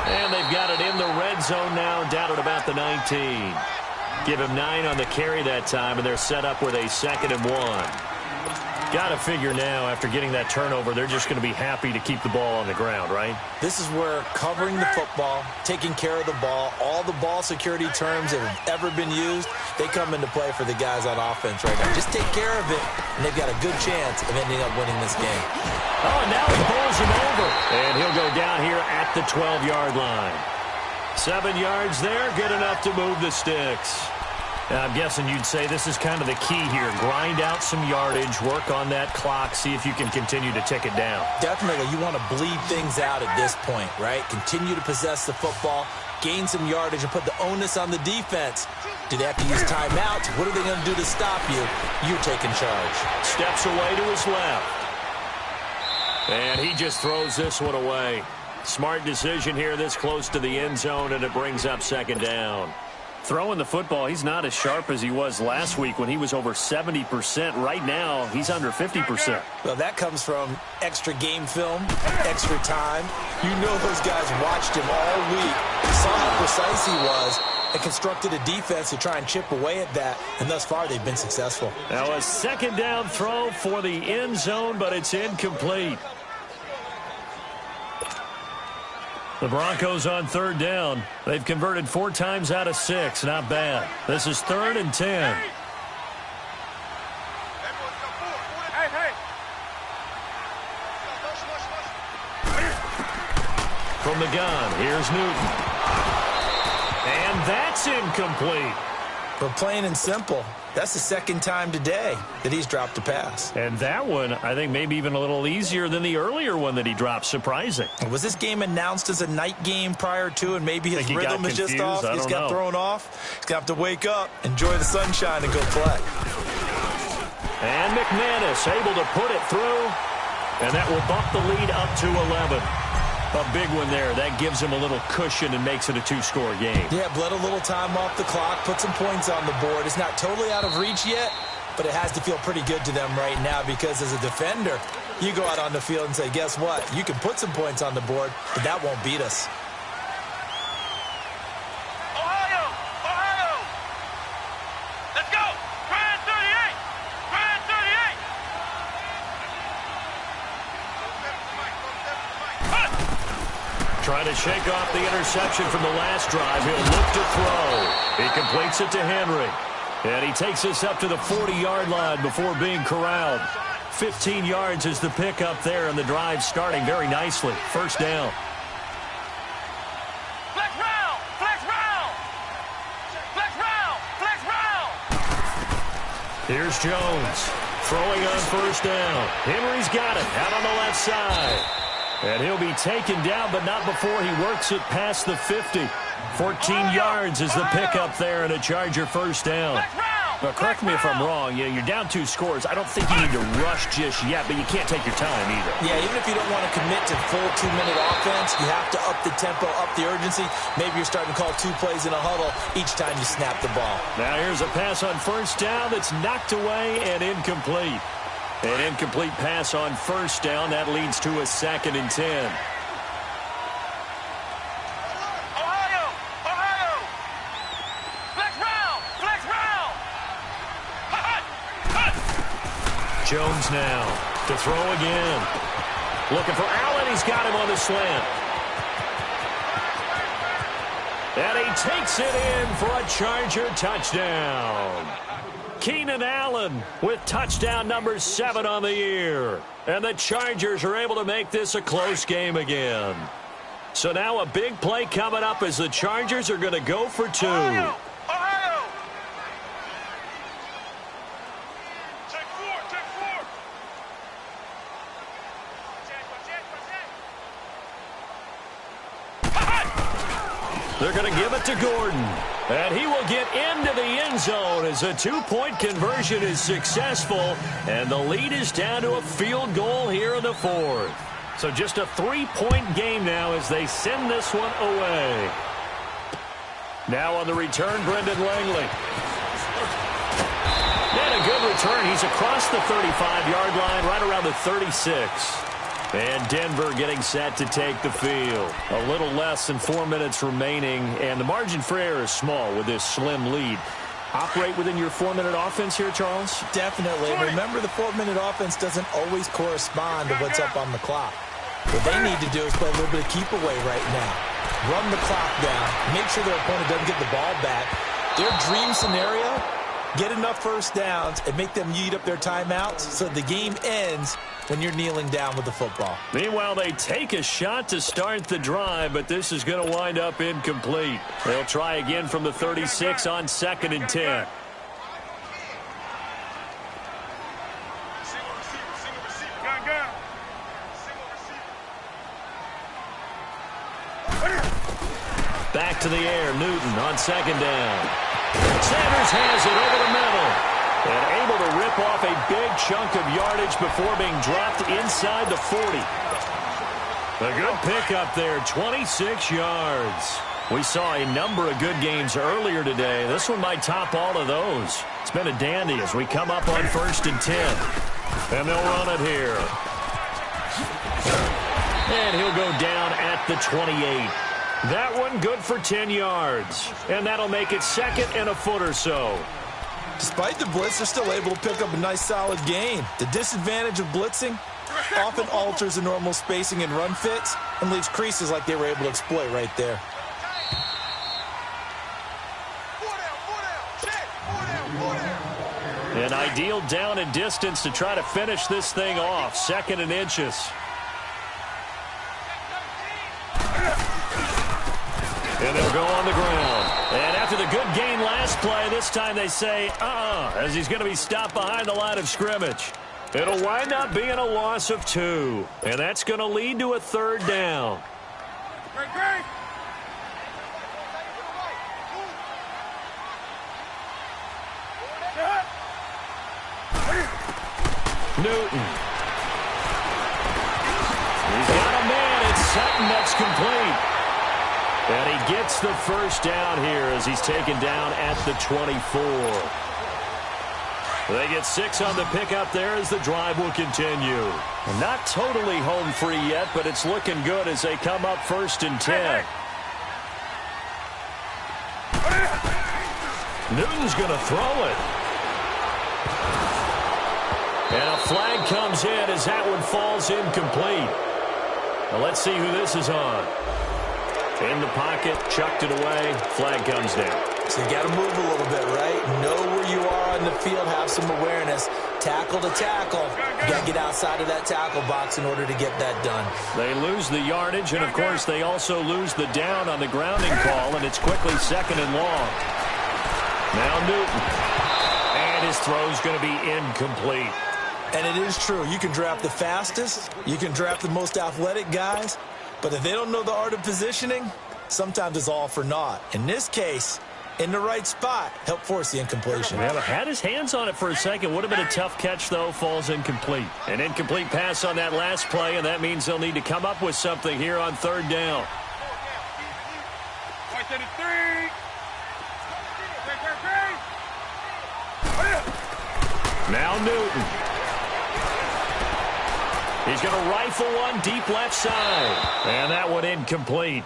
And they've got it in the red zone now, down at about the 19. Give him 9 on the carry that time, and they're set up with a 2nd and 1. Got to figure now, after getting that turnover, they're just going to be happy to keep the ball on the ground, right? This is where covering the football, taking care of the ball, all the ball security terms that have ever been used, they come into play for the guys on offense right now. Just take care of it, and they've got a good chance of ending up winning this game. Oh, and now he bowls him over. And he'll go down here at the 12-yard line. 7 yards there, good enough to move the sticks. Now, I'm guessing you'd say this is kind of the key here. Grind out some yardage, work on that clock, see if you can continue to tick it down. Definitely, you want to bleed things out at this point, right? Continue to possess the football, gain some yardage, and put the onus on the defense. Do they have to use timeouts? What are they going to do to stop you? You're taking charge. Steps away to his left. And he just throws this one away. Smart decision here this close to the end zone, and it brings up 2nd down. Throwing the football, he's not as sharp as he was last week when he was over 70%. Right now, he's under 50%. Well, that comes from extra game film, extra time. You know those guys watched him all week, saw how precise he was, and constructed a defense to try and chip away at that, and thus far they've been successful. Now a 2nd down throw for the end zone, but it's incomplete. The Broncos on 3rd down. They've converted 4 times out of 6. Not bad. This is 3rd and 10. From the gun, here's Newton. And that's incomplete. But plain and simple, that's the 2nd time today that he's dropped a pass. And that one, I think, maybe even a little easier than the earlier one that he dropped. Surprising. Was this game announced as a night game prior to, and maybe his rhythm is just off? He's got thrown off. He's going to have to wake up, enjoy the sunshine, and go play. And McManus able to put it through, and that will bump the lead up to 11. A big one there. That gives him a little cushion and makes it a 2-score game. Yeah, bled a little time off the clock, put some points on the board. It's not totally out of reach yet, but it has to feel pretty good to them right now because as a defender, You go out on the field and say, guess what? You can put some points on the board, but that won't beat us. Let's go! Grand 38! Grand 38! Trying to shake off the interception from the last drive. He'll look to throw. He completes it to Henry. And he takes us up to the 40-yard line before being corralled. 15 yards is the pickup there, and the drive starting very nicely. First down. Flex round! Flex round! Flex round! Flex round! Here's Jones throwing on first down. Henry's got it out on the left side. And he'll be taken down, but not before he works it past the 50. 14 yards is the pickup there, and a Charger first down. Now, correct me if I'm wrong. You're down 2 scores. I don't think you need to rush just yet, but you can't take your time either. Yeah, even if you don't want to commit to full 2-minute offense, you have to up the tempo, up the urgency. Maybe you're starting to call 2 plays in a huddle each time you snap the ball. Now here's a pass on first down that's knocked away and incomplete. An incomplete pass on first down. That leads to a 2nd and 10. Jones now to throw again. Looking for Allen. He's got him on the slant. And he takes it in for a Charger touchdown. Keenan Allen with touchdown number 7 on the year. And the Chargers are able to make this a close game again. So now a big play coming up as the Chargers are going to go for 2. They're going to give it to Gordon. And he will get into the end zone as a 2-point conversion is successful. And the lead is down to a field goal here in the 4th. So just a 3-point game now as they send this one away. Now on the return, Brendan Langley. And a good return. He's across the 35-yard line, right around the 36. And Denver getting set to take the field. A little less than 4 minutes remaining, and the margin for error is small with this slim lead. Operate within your 4-minute offense here, Charles? Definitely. Remember, the 4-minute offense doesn't always correspond to what's up on the clock. What they need to do is play a little bit of keep away right now. Run the clock down. Make sure their opponent doesn't get the ball back. Their dream scenario, get enough first downs and make them eat up their timeouts so the game ends when you're kneeling down with the football. Meanwhile, they take a shot to start the drive, but this is going to wind up incomplete. They'll try again from the 36 on 2nd and 10. Back to the air, Newton on 2nd down. Sanders has it over the middle. And able to rip off a big chunk of yardage before being dropped inside the 40. A good pickup there, 26 yards. We saw a number of good games earlier today. This one might top all of those. It's been a dandy as we come up on 1st and 10. And they'll run it here. And he'll go down at the 28. That one good for 10 yards. And that'll make it 2nd and a foot or so. Despite the blitz, they're still able to pick up a nice, solid gain. The disadvantage of blitzing often alters the normal spacing and run fits and leaves creases like they were able to exploit right there. An ideal down and distance to try to finish this thing off. 2nd and inches. And they'll go on the ground. And after the good gain last play, this time they say, as he's going to be stopped behind the line of scrimmage. It'll wind up being a loss of 2. And that's going to lead to a 3rd down. Newton. He's got a man. It's Sutton that's complete. And he gets the first down here as he's taken down at the 24. They get 6 on the pickup there as the drive will continue. Not totally home free yet, but it's looking good as they come up 1st and 10. Newton's going to throw it. And a flag comes in as that one falls incomplete. Now let's see who this is on. In the pocket, chucked it away, flag comes down. So you got to move a little bit, right? Know where you are on the field, have some awareness. Tackle to tackle. You got to get outside of that tackle box in order to get that done. They lose the yardage, and of course they also lose the down on the grounding call, and it's quickly 2nd and long. Now Newton. And his throw's going to be incomplete. And it is true. You can draft the fastest. You can draft the most athletic guys. But if they don't know the art of positioning, sometimes it's all for naught. In this case, in the right spot, help force the incompletion. Yeah, but had his hands on it for a second. Would have been a tough catch, though. Falls incomplete. An incomplete pass on that last play, and that means they'll need to come up with something here on 3rd down. Now Newton. He's going to rifle one deep left side. And that one incomplete.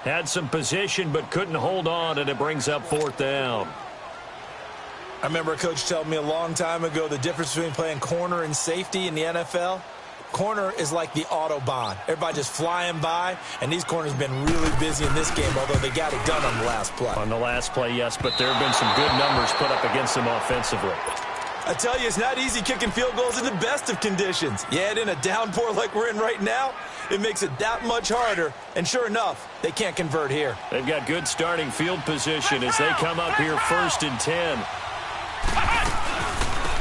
Had some position but couldn't hold on, and it brings up 4th down. I remember a coach telling me a long time ago the difference between playing corner and safety in the NFL. Corner is like the Autobahn. Everybody just flying by, and these corners have been really busy in this game, although they got it done on the last play. On the last play, yes, but there have been some good numbers put up against them offensively. I tell you, it's not easy kicking field goals in the best of conditions. Yet in a downpour like we're in right now, it makes it that much harder. And sure enough, they can't convert here. They've got good starting field position as they come up here 1st and 10.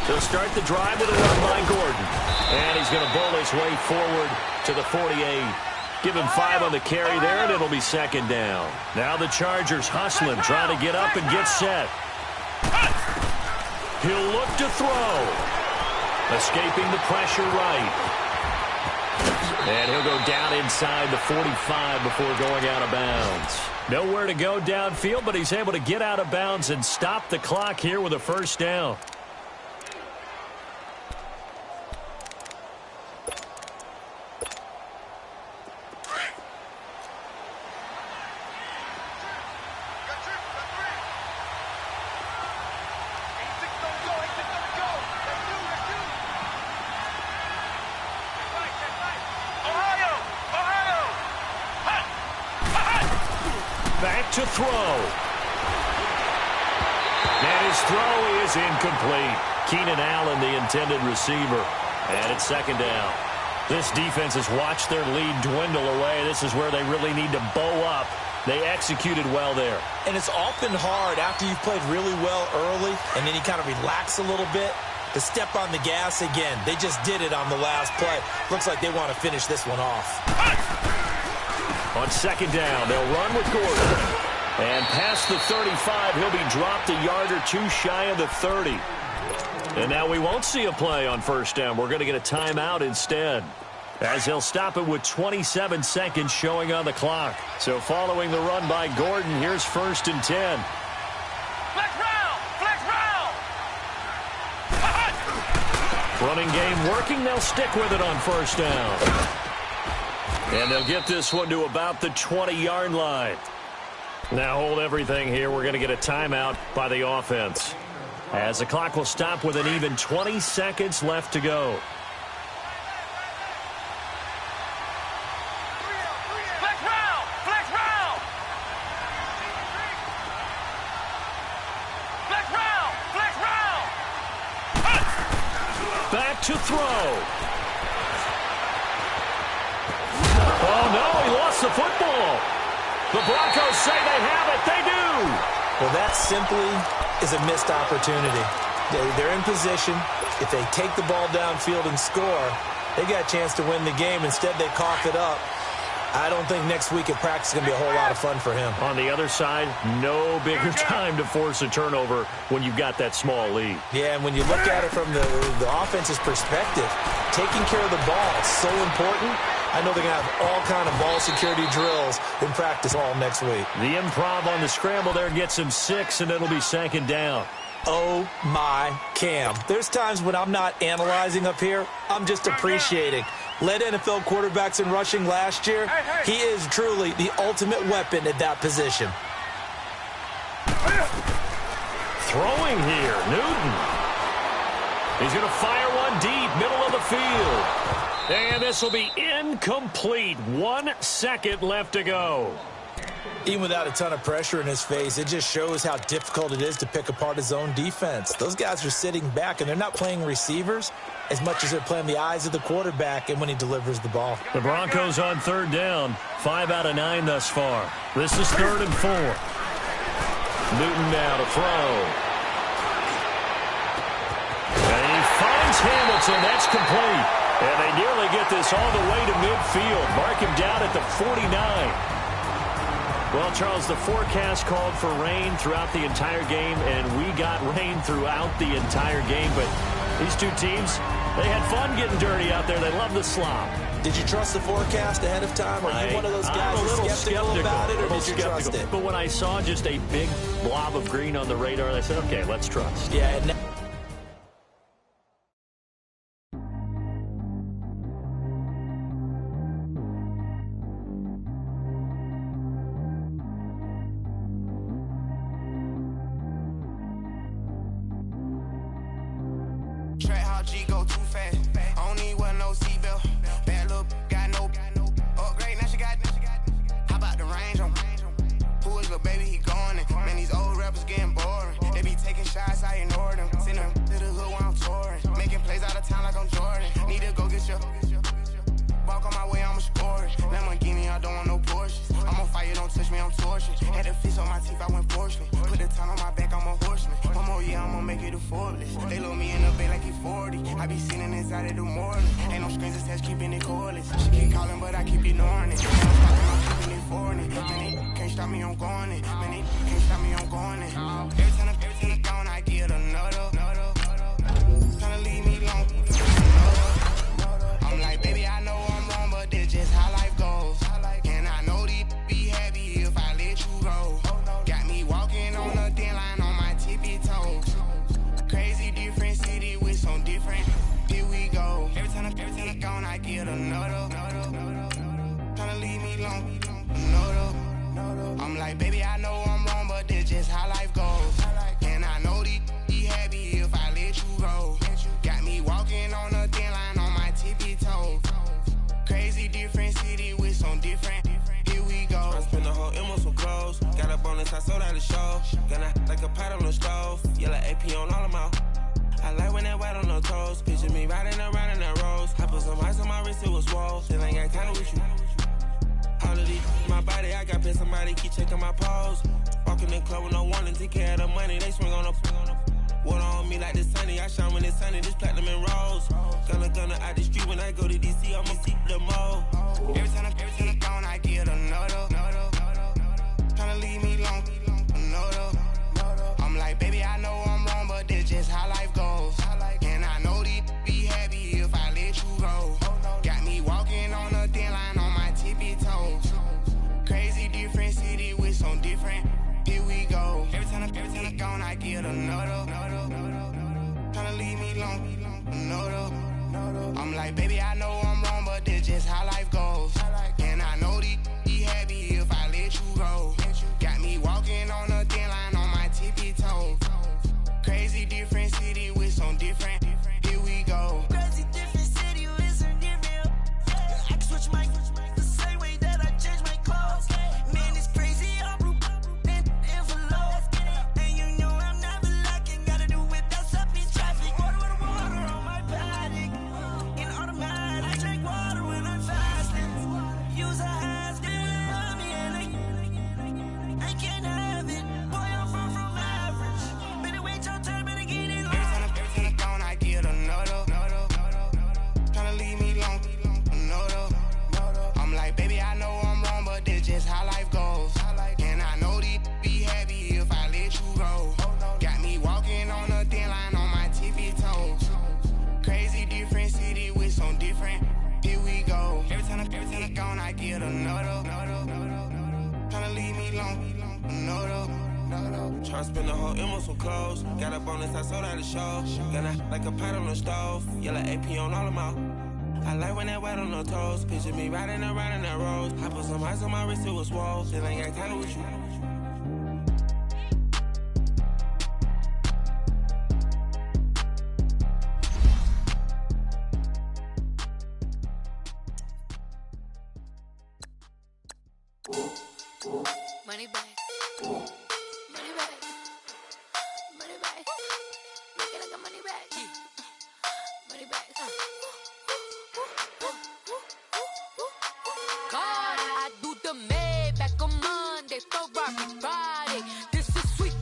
They'll start the drive with a run by Gordon. And he's going to bowl his way forward to the 48. Give him 5 on the carry there, and it'll be 2nd down. Now the Chargers hustling, trying to get up and get set. He'll look to throw. Escaping the pressure right. And he'll go down inside the 45 before going out of bounds. Nowhere to go downfield, but he's able to get out of bounds and stop the clock here with a 1st down. Back to throw. And his throw is incomplete. Keenan Allen, the intended receiver. And it's 2nd down. This defense has watched their lead dwindle away. This is where they really need to bow up. They executed well there. And it's often hard after you've played really well early and then you kind of relax a little bit to step on the gas again. They just did it on the last play. Looks like they want to finish this one off. On 2nd down, they'll run with Gordon. And past the 35, he'll be dropped a yard or 2 shy of the 30. And now we won't see a play on 1st down. We're going to get a timeout instead, as they'll stop it with 27 seconds showing on the clock. So following the run by Gordon, here's 1st and 10. Flex round! Flex round! Running game working. They'll stick with it on 1st down. And they'll get this one to about the 20-yard line. Now hold everything here. We're going to get a timeout by the offense, as the clock will stop with an even 20 seconds left to go. Flex round! Flex round! Flex round! Flex round! Back to throw. Oh, no, he lost the football. The Broncos say they have it. They do. Well, that simply is a missed opportunity. They're in position. If they take the ball downfield and score, they got a chance to win the game. Instead, they cough it up. I don't think next week at practice is going to be a whole lot of fun for him. On the other side, no bigger time to force a turnover when you've got that small lead. Yeah, and when you look at it from the offense's perspective, taking care of the ball is so important. I know they're going to have all kind of ball security drills in practice all next week. The improv on the scramble there gets him 6, and it'll be 2nd down. Oh, my Cam. There's times when I'm not analyzing up here. I'm just appreciating. Led NFL quarterbacks in rushing last year. He is truly the ultimate weapon at that position. Throwing here, Newton. He's going to fire one deep, middle of the field. And this will be incomplete. 1 second left to go. Even without a ton of pressure in his face, it just shows how difficult it is to pick apart his own defense. Those guys are sitting back, and they're not playing receivers as much as they're playing the eyes of the quarterback and when he delivers the ball. The Broncos on 3rd down. 5 out of 9 thus far. This is 3rd and 4. Newton now to throw. And he finds Hamilton. That's complete. And they nearly get this all the way to midfield. Mark him down at the 49. Well, Charles, the forecast called for rain throughout the entire game, and we got rain throughout the entire game. But these two teams, they had fun getting dirty out there. They love the slop. Did you trust the forecast ahead of time? Are you one of those guys who's skeptical about it, or did you trust it? But when I saw just a big blob of green on the radar, I said, okay, let's trust. Yeah, and G go too fast. I don't need one no seatbelt. Bad little got no upgrade. Now she got. How about the range on? Who is little baby? He going in. Man, these old rappers getting boring. They be taking shots, I ignore them. Send them to the hood while I'm touring. Making plays out of town like I'm Jordan. Need to go get your. Walk on my way, I'ma score it. Lamborghini, I don't want no Porsches. I'm on fire, don't touch me, I'm tortured. Had the fish on my teeth, I went porcelain. Put the ton on my back, I'm a horseman. One more year, I'ma make it a Forbes. They load me in the bay like he 40. I be sitting inside of the morning. Ain't no strings attached, keeping it cordless. She keep calling, but I keep ignoring it. Ain't no stopping, I'm keeping it foreign. Man, it can't stop me, I'm going it. Man, it can't stop me, I'm going it. Every time I'm gone, I get another. Tryna leave me alone. I'm like, baby, I know I'm wrong, but this just how life goes. And I know these be happy if I let you go. Got me walking on a thin line on my tippy toes. Crazy different city with some different. Here we go. Every time I'm gone, I get another. Tryna leave me alone. Another. I'm like, baby, I know I'm wrong, but this just how life goes. And I know these be happy if I let you go. Got me walking on a thin line on my tippy toes. Crazy different city with some different. Here we go. I spend the whole M on some clothes. Got a bonus, I sold out the show. Gonna like a pot on the stove. Yellow AP on all of my. I like when that white on the toes. Picture me riding around in that rose. I put some ice on my wrist, it was swole. Still ain't got time with you. All of these, my body, I got pissed. Somebody keep checking my pose. Walking in the club with no warning. Take care of the money, they swing on the. Water on me like the sunny. I shine when it's sunny. This platinum and rose. Gonna out the street when I go to DC. I'ma see the mall. Every time I'm gone, I get another. Tryna leave me alone. Another. I'm like, baby, I know I'm wrong, but this just how life goes. And I know these be happy if I let you go. Got me walking on a thin line on my tippy toes. Crazy different city with some different. Here we go. Every time I'm gone, I get another. Tryna leave me alone. Another. I'm like, baby, I know I'm wrong, but this just how life goes. And I know these be happy if I let you go. Got me walking on a thin line on my tippy toes. Crazy different city with some different. Here we go. Crazy different city with some different. I can switch my the same way that I change my clothes. Man, it's crazy. I'm and envelope. And you know I'm never lacking. Gotta do it, that's up in traffic. Water on my paddock. In automatic. I drink water when I'm fasting. Use a has on me and I can't have it. Boy, I'm far from average. Better wait your turn, better get it Every time I'm gone, I get another. Tryna leave me alone. Another. I'm like, baby, I know I'm wrong, but this just how life goes. And I know these be happy if I let you go. Got me walking on a thin line on my tippy toes. Crazy different city with some different. Here we go. Every time I'm gone, I get another. Tryna leave me alone. Another. Tryna spend the whole M on some clothes. Got a bonus, I sold out the show. Gonna like a pot on the stove. Yellow AP on all of my. I like when that wet on the toes. Picture me riding around in that rose. I put some ice on my wrist, it was swole. Still ain't got time with you. Money back. Money back. Money back. Make it like a money back. Money back. God, I do the Maybach on Monday, Ferrari Friday. This is sweet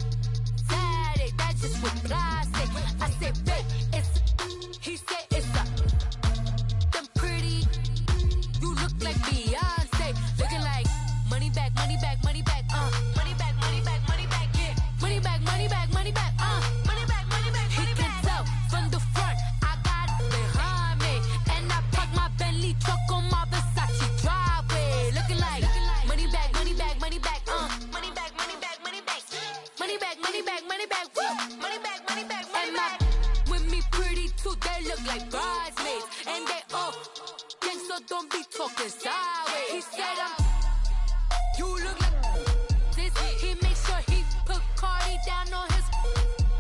Saturday. That's just what I say. I say, babe, it's. He said it's a. Them pretty. You look like Beyonce. Looking like. Money back, money back, money back, money back, money back, money back, yeah. Money back, money back, money back, money back, money back, money back. He can tell from the front, I got it behind me. And I parked my Bentley truck on my Versace driveway. Looking like money back, money back, money back, money back, money back, money back. Money back, money back, money back, woo. Money back, money back, money back. With me pretty too, they look like bridesmaids. And they all gang, so don't be talking sideways. He said you look like this. He make sure he put Cardi down on his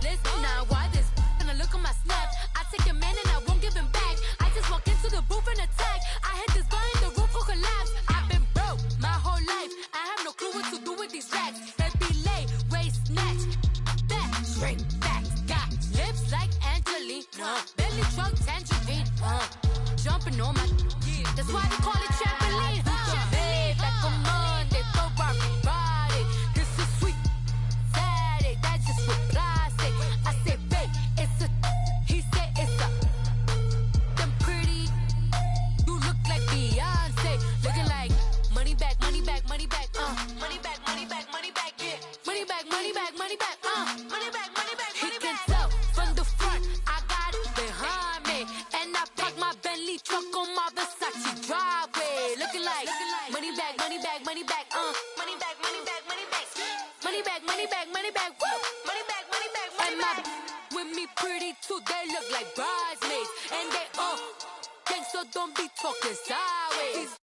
list. Now why this? And I look on my snap. I take a man and I won't give him back. I just walk into the booth and attack. I hit this guy in the roof will collapse. I've been broke my whole life. I have no clue what to do with these racks. That be late, waist snatch, back, straight back. Got lips like Angelina, belly truck tangerine. Jumping on my, that's why they call it trampoline. Back on Monday, Ferrari Friday. This is sweet Saturday. That's just what I say. I say, babe, it's a. He said it's a. Them pretty. You look like Beyonce. Looking like money back, money back, money back, money back, money back, money back, yeah. Money back, money back, money back, money back, money back. He can tell from the front, I got it behind me, and I parked my Bentley truck on my Versace driveway. Looking like money back, money back, money back, money back, money back, money back, money back, money back, money back, woo. Money back, money back, money back. With me pretty too, they look like bridesmaids, and they all gang, so don't be talking sideways.